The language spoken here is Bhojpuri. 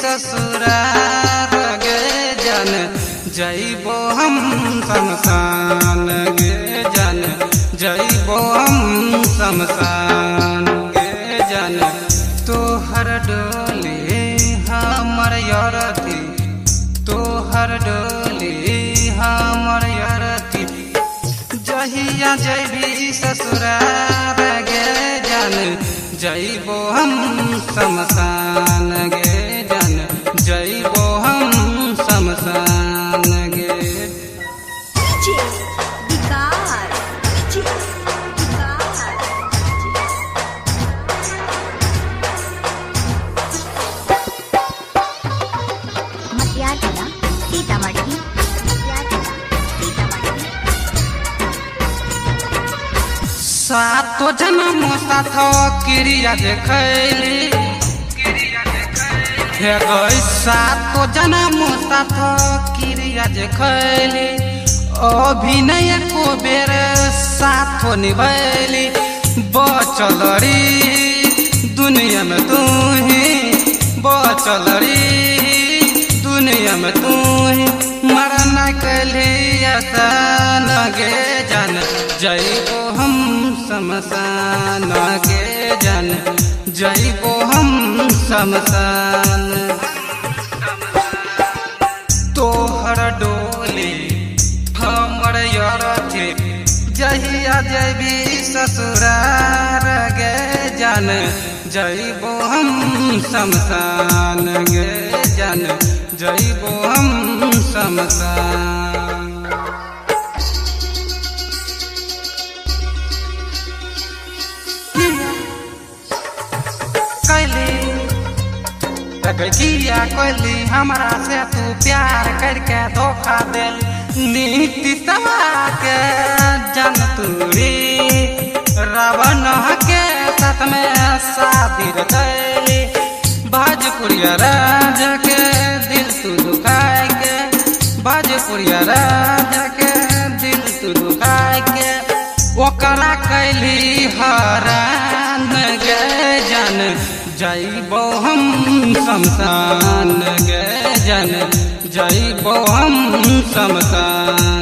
ससुरार गे जन जइबो हम शमशान गे जन जइबो हम शमशान गे जन तोहर डोली हमर यरती तोहर डोली हमर यरती जहिया जइबी ससुरार गे जन जइबो हम शमशान गे जन जइबो हम शमशान गे सातो जन्म साथ क्रिया देखैली हे गई सातो जन्म साथ क्रिया देखैली अभिनय को बेर साथ निभैली बचल री दुनिया में तू ही बचल री दुनिया में तू ही मरना कली आसान गे जन जइबो हम शमशान गे जन जइबो हम शमशान तोहर डोली हमर यरथी जहिया जइबी ससुरार गे जन जइबो हम शमशान गे जन जइबो हम शमशान किया कोली हमरा से तू प्यार करके धोखा दिल नीति समा के जन तूरी रावण के साथ में शादी रचैली भोजपुरिया राजा के दिल तू दुखाए के भोजपुरिया राजा के दिल तू दुखाए के ओकरा कैली हरान गे जन जइबो हम शमशान गे जन जइबो हम शमशान।